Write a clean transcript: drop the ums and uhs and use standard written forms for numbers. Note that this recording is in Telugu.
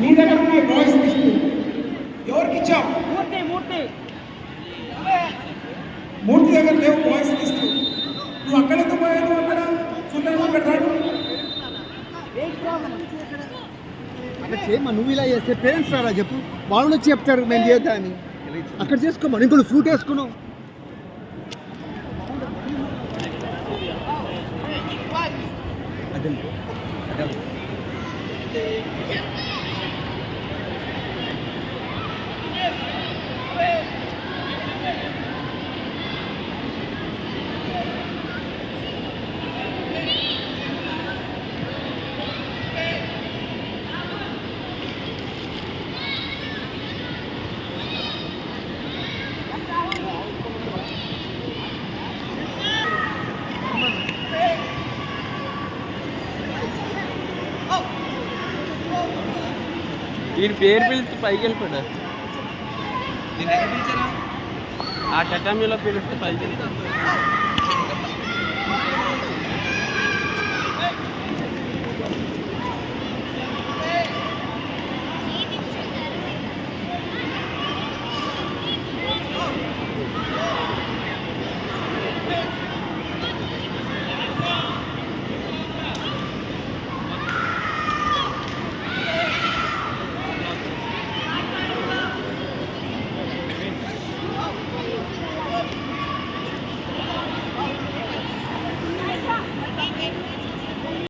నీ దగ్గర ఉన్నాయి వాయిస్ లిస్ట్ ఎవరికి ఇచ్చావు? మూర్తి దగ్గర లేవు వాయిస్ లిస్ట్. నువ్వు అక్కడెందుకు పోయావు? అక్కడ చూద్దాం అక్కడ రాడు. అక్కడ చేయమా, నువ్వు ఇలా చేస్తే పేరెంట్స్ రారా చెప్పు, వాళ్ళు వచ్చి చెప్తారు మేము చేద్దా అని. అక్కడ చేసుకోమా, ఇంకొక ఫ్రూట్ వేసుకున్నావు. వీడి పేరు పిలిచి పైకి వెళ్ళిపోయాడు. ఆ టటామీలో పిలిస్తే పైకి వెళ్తాడు.